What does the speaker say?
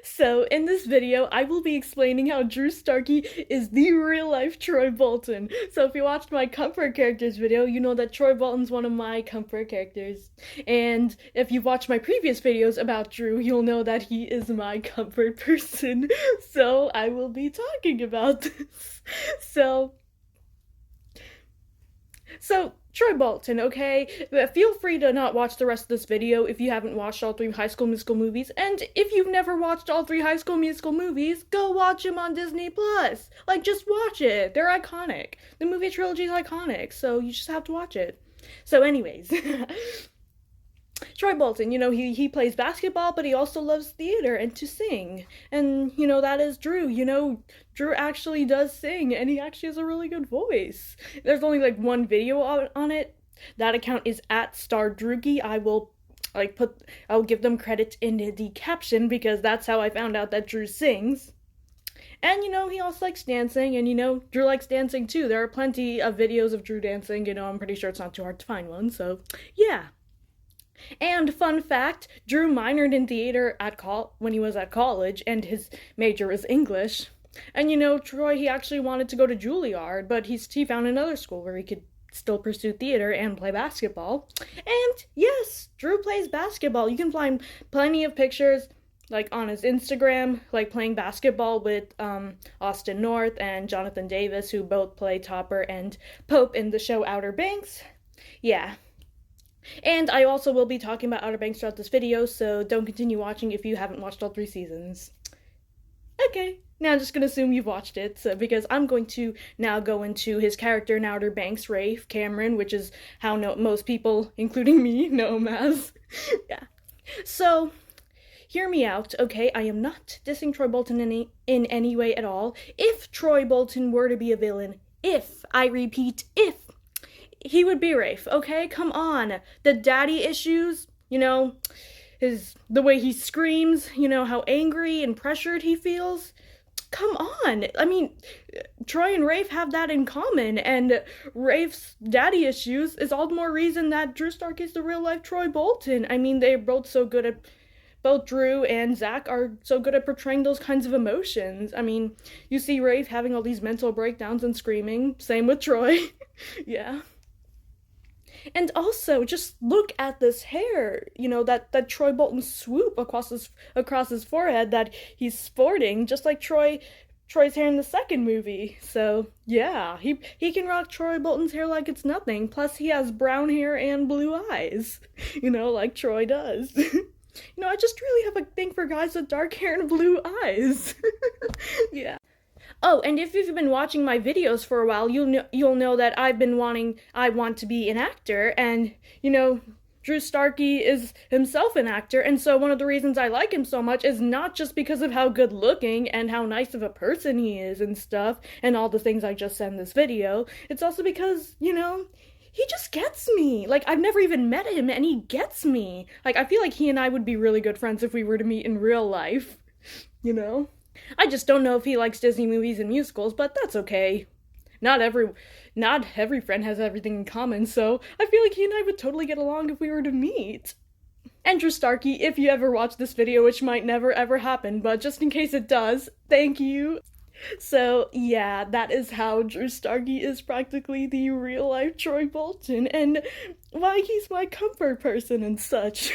So, in this video, I will be explaining how Drew Starkey is the real-life Troy Bolton. So, if you watched my comfort characters video, you know that Troy Bolton's one of my comfort characters. And if you've watched my previous videos about Drew, you'll know that he is my comfort person. So, I will be talking about this. So, Troy Bolton, okay? Feel free to not watch the rest of this video if you haven't watched all three High School Musical movies, and if you've never watched all three High School Musical movies, go watch them on Disney+. Like, just watch it. They're iconic. The movie trilogy is iconic, so you just have to watch it. So anyways, Troy Bolton, he plays basketball, but he also loves theater and to sing. And, that is Drew. Drew actually does sing, and he actually has a really good voice. There's only, one video on it. That account is at @StarDrewkey. I'll give them credit in the caption, because that's how I found out that Drew sings. And, he also likes dancing, and, Drew likes dancing, too. There are plenty of videos of Drew dancing, I'm pretty sure it's not too hard to find one, so, yeah. And fun fact, Drew minored in theater when he was at college, and his major was English. And Troy, he actually wanted to go to Juilliard, but he found another school where he could still pursue theater and play basketball. And yes, Drew plays basketball. You can find plenty of pictures, on his Instagram, playing basketball with Austin North and Jonathan Davis, who both play Topper and Pope in the show Outer Banks. Yeah. And I also will be talking about Outer Banks throughout this video, so don't continue watching if you haven't watched all 3 seasons. Okay, now I'm just gonna assume you've watched it, because I'm going to now go into his character in Outer Banks, Rafe Cameron, which is how most people, including me, know him as. Yeah. So, hear me out, okay? I am not dissing Troy Bolton in any way at all. If Troy Bolton were to be a villain, I repeat, if, he would be Rafe, okay? Come on. The daddy issues, the way he screams, how angry and pressured he feels. Come on. I mean, Troy and Rafe have that in common, and Rafe's daddy issues is all the more reason that Drew Stark is the real-life Troy Bolton. I mean, they're both Drew and Zach are so good at portraying those kinds of emotions. I mean, you see Rafe having all these mental breakdowns and screaming. Same with Troy. Yeah. And also, just look at this hair, that Troy Bolton swoop across his forehead that he's sporting, just like Troy's hair in the second movie. So, yeah, he can rock Troy Bolton's hair like it's nothing. Plus, he has brown hair and blue eyes, like Troy does. I just really have a thing for guys with dark hair and blue eyes. Yeah. Oh, and if you've been watching my videos for a while, you'll know that I want to be an actor, and, Drew Starkey is himself an actor, and so one of the reasons I like him so much is not just because of how good looking and how nice of a person he is and stuff, and all the things I just said in this video. It's also because, he just gets me. I've never even met him, and he gets me. I feel like he and I would be really good friends if we were to meet in real life, I just don't know if he likes Disney movies and musicals, but that's okay. Not every friend has everything in common, so I feel like he and I would totally get along if we were to meet. And Drew Starkey, if you ever watch this video, which might never ever happen, but just in case it does, thank you. So, yeah, that is how Drew Starkey is practically the real-life Troy Bolton, and why he's my comfort person and such.